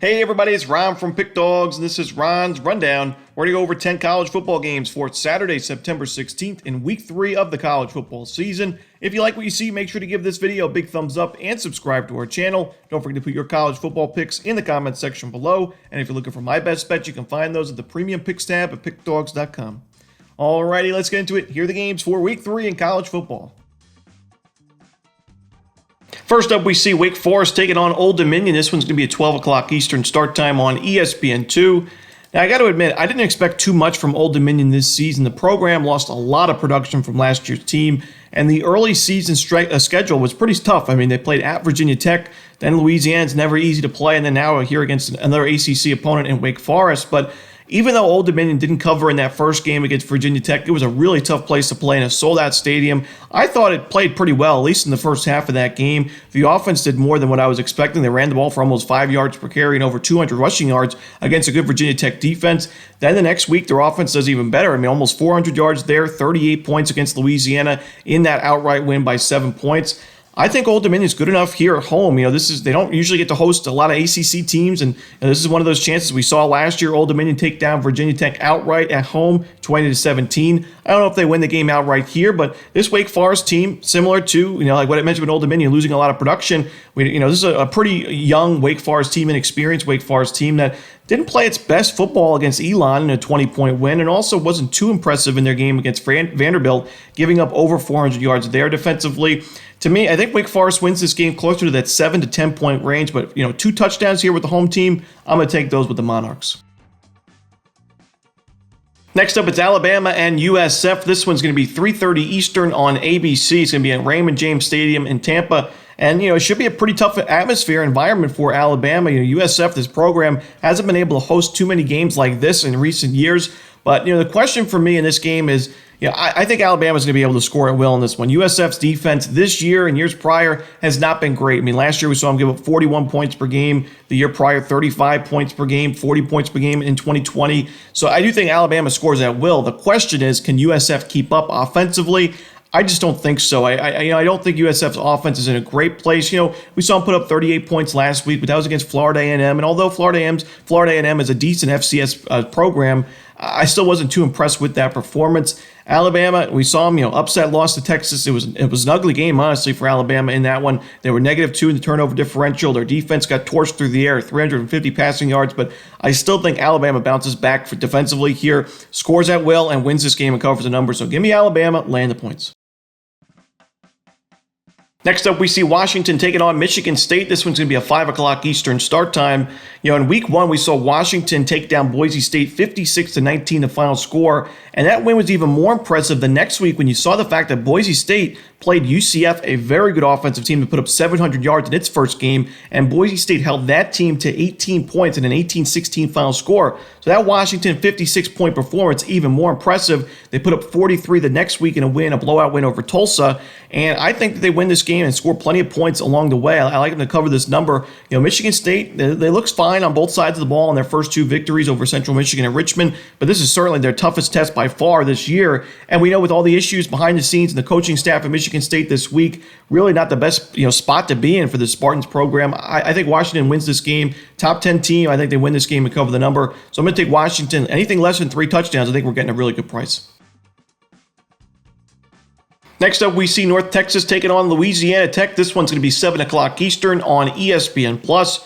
Hey everybody, it's Ron from Pick Dawgz, and this is Ron's Rundown. We're going to go over 10 college football games for Saturday, September 16th in Week 3 of the college football season. If you like what you see, make sure to give this video a big thumbs up and subscribe to our channel. Don't forget to put your college football picks in the comments section below. And if you're looking for my best bets, you can find those at the Premium Picks tab at pickdawgz.com. Alrighty, let's get into it. Here are the games for Week 3 in college football. First up, we see Wake Forest taking on Old Dominion. This one's going to be at 12 o'clock Eastern start time on ESPN2. Now, I got to admit, I didn't expect too much from Old Dominion this season. The program lost a lot of production from last year's team, and the early season schedule was pretty tough. I mean, they played at Virginia Tech, then Louisiana's never easy to play, and then now here against another ACC opponent in Wake Forest. But even though Old Dominion didn't cover in that first game against Virginia Tech, it was a really tough place to play in a sold-out stadium. I thought it played pretty well, at least in the first half of that game. The offense did more than what I was expecting. They ran the ball for almost 5 yards per carry and over 200 rushing yards against a good Virginia Tech defense. Then the next week, their offense does even better. I mean, almost 400 yards there, 38 points against Louisiana in that outright win by 7 points. I think Old Dominion is good enough here at home. You know, they don't usually get to host a lot of ACC teams, and this is one of those chances we saw last year. Old Dominion take down Virginia Tech outright at home, 20-17. I don't know if they win the game outright here, but this Wake Forest team, similar to like what I mentioned with Old Dominion, losing a lot of production. This is a pretty young Wake Forest team, an experienced Wake Forest team that didn't play its best football against Elon in a 20-point win, and also wasn't too impressive in their game against Vanderbilt, giving up over 400 yards there defensively. To me, I think Wake Forest wins this game closer to that 7 to 10 point range, but 2 touchdowns here with the home team, I'm going to take those with the Monarchs. Next up, it's Alabama and USF. This one's going to be 3:30 Eastern on ABC. It's going to be at Raymond James Stadium in Tampa. And, it should be a pretty tough atmosphere environment for Alabama. USF, this program, hasn't been able to host too many games like this in recent years. But, the question for me in this game is, I think Alabama's going to be able to score at will in this one. USF's defense this year and years prior has not been great. I mean, last year we saw them give up 41 points per game. The year prior, 35 points per game, 40 points per game in 2020. So I do think Alabama scores at will. The question is, can USF keep up offensively? I just don't think so. I don't think USF's offense is in a great place. We saw them put up 38 points last week, but that was against Florida A&M. And although Florida A&M is a decent FCS program, I still wasn't too impressed with that performance. Alabama, we saw them, upset loss to Texas. It was an ugly game, honestly, for Alabama in that one. They were -2 in the turnover differential. Their defense got torched through the air, 350 passing yards. But I still think Alabama bounces back defensively here, scores at will, and wins this game and covers the number. So give me Alabama, laying the points. Next up, we see Washington taking on Michigan State. This one's going to be a 5 o'clock Eastern start time. In Week 1, we saw Washington take down Boise State 56-19, the final score. And that win was even more impressive the next week when you saw the fact that Boise State played UCF, a very good offensive team, that put up 700 yards in its first game. And Boise State held that team to 18 points in an 18-16 final score. So that Washington 56-point performance, even more impressive. They put up 43 the next week in a blowout win over Tulsa. And I think that they win this game and score plenty of points along the way. I like them to cover this number. Michigan State, they look fine on both sides of the ball in their first 2 victories over Central Michigan and Richmond, but this is certainly their toughest test by far this year. And we know with all the issues behind the scenes and the coaching staff at Michigan State this week, really not the best spot to be in for the Spartans program. I think Washington wins this game. Top 10 team. I think they win this game and cover the number. So I'm going to take Washington. Anything less than 3 touchdowns, I think we're getting a really good price. Next up, we see North Texas taking on Louisiana Tech. This one's going to be 7 o'clock Eastern on ESPN+.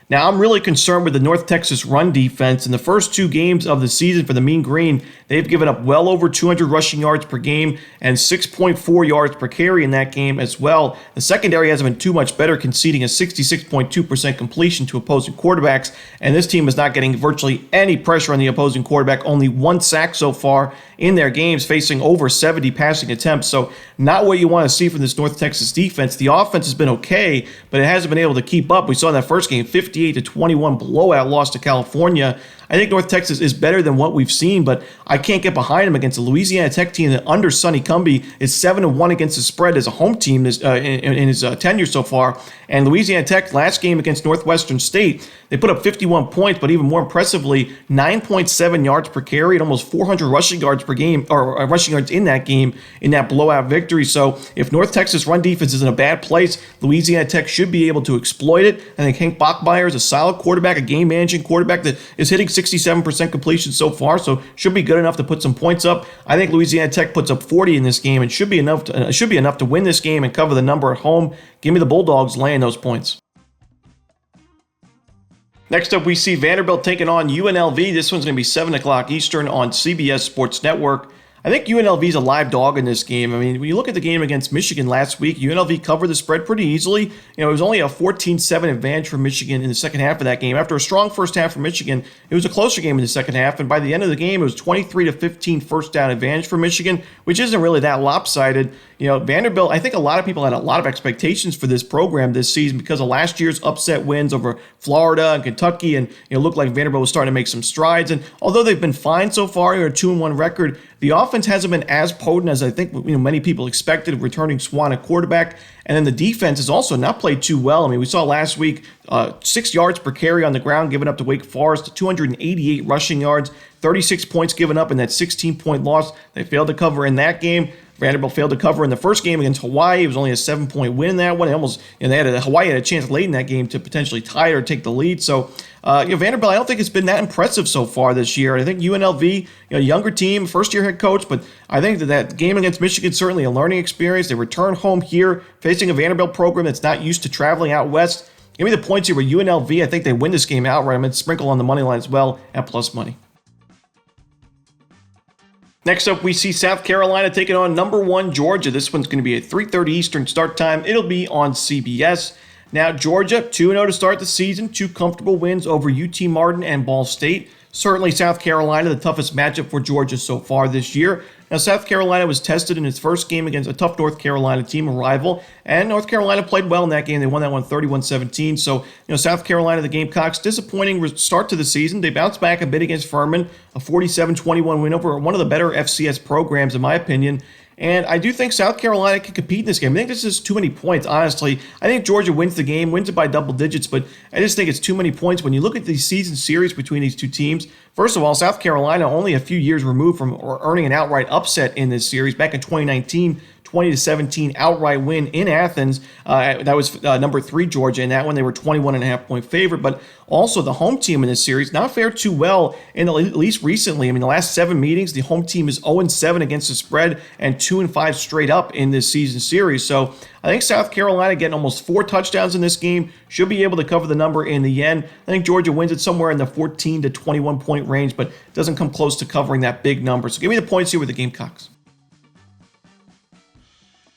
Now, I'm really concerned with the North Texas run defense. In the first 2 games of the season for the Mean Green, they've given up well over 200 rushing yards per game and 6.4 yards per carry in that game as well. The secondary hasn't been too much better, conceding a 66.2% completion to opposing quarterbacks, and this team is not getting virtually any pressure on the opposing quarterback. Only 1 sack so far in their games, facing over 70 passing attempts. So not what you want to see from this North Texas defense. The offense has been okay, but it hasn't been able to keep up. We saw in that first game, 58-21 blowout loss to California. I think North Texas is better than what we've seen, but I can't get behind them against a Louisiana Tech team that under Sonny Cumbie is 7-1 against the spread as a home team in his tenure so far. And Louisiana Tech, last game against Northwestern State, they put up 51 points, but even more impressively, 9.7 yards per carry and almost 400 rushing yards per game, or rushing yards in that game, in that blowout victory. So if North Texas run defense is in a bad place, Louisiana Tech should be able to exploit it. I think Hank Bachmeier is a solid quarterback, a game-managing quarterback that is hitting 67% completion so far, so should be good enough to put some points up. I think Louisiana Tech puts up 40 in this game and should be enough to win this game and cover the number at home. Give me the Bulldogs laying those points. Next up, we see Vanderbilt taking on UNLV. This one's going to be 7 o'clock Eastern on CBS Sports Network. I think UNLV is a live dog in this game. I mean, when you look at the game against Michigan last week, UNLV covered the spread pretty easily. It was only a 14-7 advantage for Michigan in the second half of that game. After a strong first half for Michigan, it was a closer game in the second half, and by the end of the game, it was 23-15 first down advantage for Michigan, which isn't really that lopsided. Vanderbilt, I think a lot of people had a lot of expectations for this program this season because of last year's upset wins over Florida and Kentucky, and it looked like Vanderbilt was starting to make some strides. And although they've been fine so far, a 2-1 record, the offense hasn't been as potent as I think many people expected, returning Swan at quarterback. And then the defense has also not played too well. I mean, we saw last week 6 yards per carry on the ground given up to Wake Forest, 288 rushing yards, 36 points given up in that 16-point loss. They failed to cover in that game. Vanderbilt failed to cover in the first game against Hawaii. It was only a 7-point win in that one. Hawaii had a chance late in that game to potentially tie or take the lead. So, Vanderbilt, I don't think it's been that impressive so far this year. I think UNLV, younger team, first-year head coach, but I think that game against Michigan certainly a learning experience. They return home here, facing a Vanderbilt program that's not used to traveling out west. Give me the points here with UNLV. I think they win this game outright. I'm going to sprinkle on the money line as well at plus money. Next up, we see South Carolina taking on number 1 Georgia. This one's going to be at 3:30 Eastern start time. It'll be on CBS. Now, Georgia, 2-0 to start the season, 2 comfortable wins over UT Martin and Ball State. Certainly South Carolina, the toughest matchup for Georgia so far this year. Now, South Carolina was tested in its first game against a tough North Carolina team, a rival, and North Carolina played well in that game. They won that one 31-17. So, South Carolina, the Gamecocks, disappointing start to the season. They bounced back a bit against Furman, a 47-21 win over one of the better FCS programs, in my opinion. And I do think South Carolina can compete in this game. I think this is too many points, honestly. I think Georgia wins the game, wins it by double digits, but I just think it's too many points. When you look at the season series between these two teams, first of all, South Carolina only a few years removed from earning an outright upset in this series back in 2019. 20-17 outright win in Athens. That was number 3 Georgia. In that one, they were 21.5-point favorite. But also the home team in this series not fared too well, at least recently. I mean, the last 7 meetings, the home team is 0-7 against the spread and 2-5 straight up in this season series. So I think South Carolina getting almost 4 touchdowns in this game should be able to cover the number in the end. I think Georgia wins it somewhere in the 14 to 21 point range, but doesn't come close to covering that big number. So give me the points here with the Gamecocks.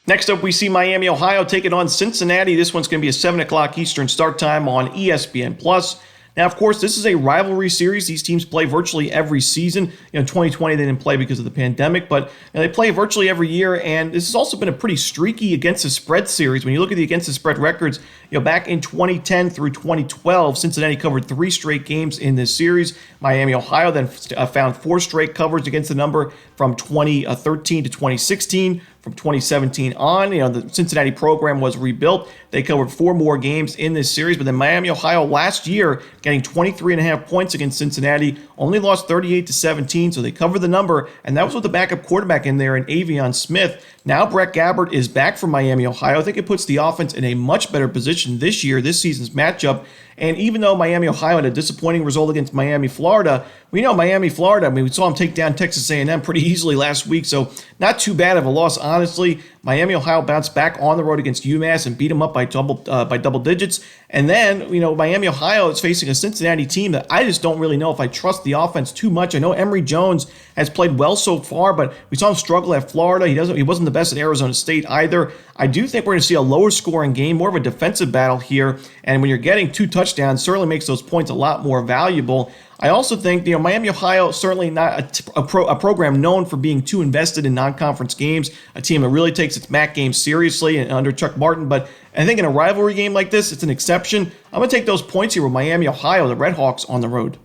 Next up, we see Miami, Ohio taking on Cincinnati. This one's going to be a 7 o'clock Eastern start time on ESPN+. Now, of course, this is a rivalry series. These teams play virtually every season. In 2020, they didn't play because of the pandemic, but they play virtually every year, and this has also been a pretty streaky against the spread series. When you look at the against the spread records, back in 2010 through 2012, Cincinnati covered 3 straight games in this series. Miami, Ohio then found 4 straight covers against the number from 2013 to 2016. From 2017 on, the Cincinnati program was rebuilt. They covered 4 more games in this series, but then Miami, Ohio last year getting 23.5 points against Cincinnati, only lost 38-17, so they covered the number, and that was with the backup quarterback in there in Avion Smith. Now Brett Gabbert is back from Miami, Ohio. I think it puts the offense in a much better position this season's matchup. And even though Miami, Ohio had a disappointing result against Miami, Florida, we know Miami, Florida, we saw them take down Texas A&M pretty easily last week, so not too bad of a loss, honestly. Miami, Ohio bounced back on the road against UMass and beat them up by double digits. And then, Miami, Ohio is facing a Cincinnati team that I just don't really know if I trust the offense too much. I know Emory Jones has played well so far, but we saw him struggle at Florida. He wasn't the best at Arizona State either. I do think we're going to see a lower scoring game, more of a defensive battle here. And when you're getting 2 touchdowns, certainly makes those points a lot more valuable. I also think, Miami, Ohio, certainly not a program known for being too invested in non-conference games, a team that really takes its MAC game seriously and under Chuck Martin. But I think in a rivalry game like this, it's an exception. I'm going to take those points here with Miami, Ohio, the Redhawks on the road.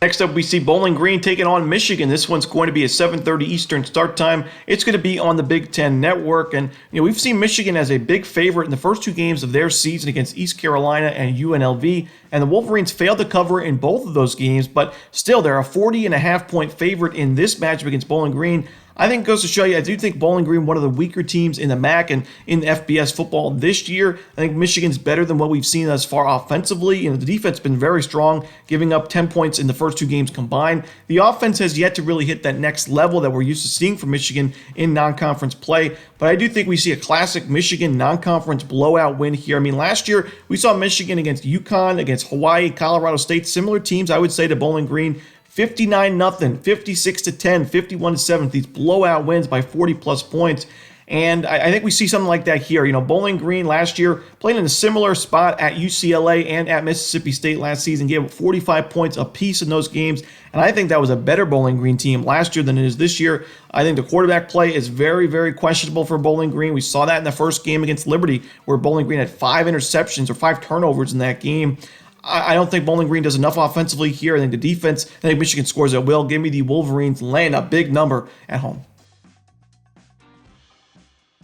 Next up, we see Bowling Green taking on Michigan. This one's going to be a 7:30 Eastern start time. It's going to be on the Big Ten Network. And we've seen Michigan as a big favorite in the first 2 games of their season against East Carolina and UNLV. And the Wolverines failed to cover in both of those games, but still, they're a 40.5 point favorite in this matchup against Bowling Green. I think it goes to show you, I do think Bowling Green, one of the weaker teams in the MAC and in FBS football this year. I think Michigan's better than what we've seen thus far offensively. The defense has been very strong, giving up 10 points in the first 2 games combined. The offense has yet to really hit that next level that we're used to seeing from Michigan in non-conference play. But I do think we see a classic Michigan non-conference blowout win here. Last year we saw Michigan against UConn, against Hawaii, Colorado State, similar teams, I would say, to Bowling Green. 59-0, 56-10, 51-7. These blowout wins by 40-plus points. And I think we see something like that here. Bowling Green last year played in a similar spot at UCLA and at Mississippi State last season, gave up 45 points apiece in those games. And I think that was a better Bowling Green team last year than it is this year. I think the quarterback play is very, very questionable for Bowling Green. We saw that in the first game against Liberty, where Bowling Green had 5 interceptions or 5 turnovers in that game. I don't think Bowling Green does enough offensively here. I think the defense, I think Michigan scores at will. Give me the Wolverines laying a big number at home.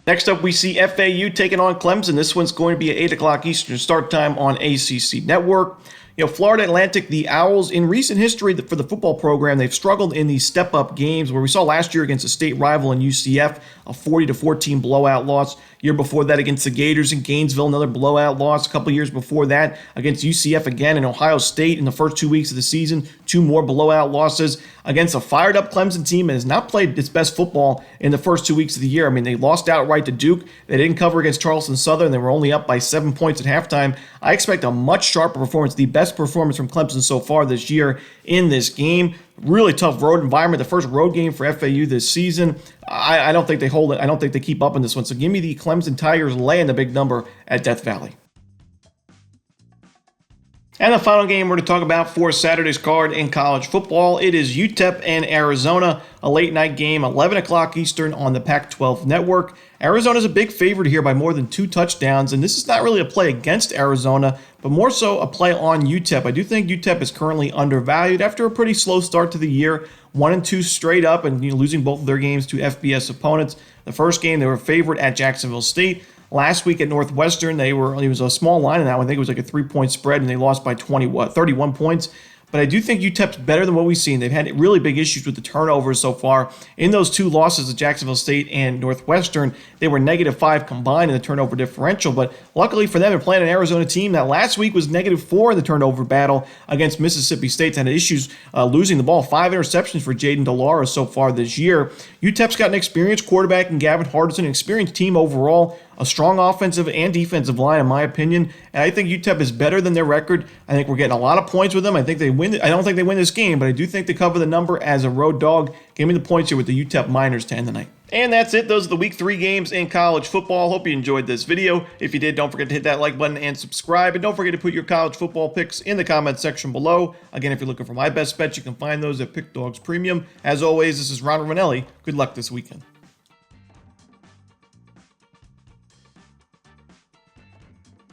Next up, we see FAU taking on Clemson. This one's going to be at 8 o'clock Eastern start time on ACC Network. Florida Atlantic, the Owls, in recent history for the football program, they've struggled in these step-up games where we saw last year against a state rival in UCF, a 40-14 blowout loss. Year before that against the Gators in Gainesville, another blowout loss. A couple years before that against UCF again in Ohio State in the first 2 weeks of the season. 2 more blowout losses against a fired-up Clemson team that has not played its best football in the first 2 weeks of the year. They lost outright to Duke. They didn't cover against Charleston Southern. They were only up by 7 points at halftime. I expect a much sharper performance, the best performance from Clemson so far this year in this game. Really tough road environment. The first road game for FAU this season. I don't think they hold it. I don't think they keep up in this one. So give me the Clemson Tigers laying the big number at Death Valley. And the final game we're going to talk about for Saturday's card in college football, it is UTEP and Arizona, a late night game, 11 o'clock Eastern on the Pac-12 network. Arizona's a big favorite here by more than 2 touchdowns, and this is not really a play against Arizona, but more so a play on UTEP. I do think UTEP is currently undervalued after a pretty slow start to the year, 1-2 straight up, and losing both of their games to FBS opponents. The first game, they were favored at Jacksonville State. Last week at Northwestern, it was a small line in that one. I think it was like a 3-point spread, and they lost by 31 points. But I do think UTEP's better than what we've seen. They've had really big issues with the turnovers so far. In those 2 losses at Jacksonville State and Northwestern, they were -5 combined in the turnover differential. But luckily for them, they're playing an Arizona team that last week was -4 in the turnover battle against Mississippi State. Had issues losing the ball. 5 interceptions for Jaden DeLaura so far this year. UTEP's got an experienced quarterback in Gavin Hardison, an experienced team overall. A strong offensive and defensive line, in my opinion. And I think UTEP is better than their record. I think we're getting a lot of points with them. I think they win. I don't think they win this game, but I do think they cover the number as a road dog. Give me the points here with the UTEP Miners to end the night. And that's it. Those are the Week 3 games in college football. Hope you enjoyed this video. If you did, don't forget to hit that like button and subscribe. And don't forget to put your college football picks in the comments section below. Again, if you're looking for my best bets, you can find those at Pick Dawgz Premium. As always, this is Ron Romanelli. Good luck this weekend.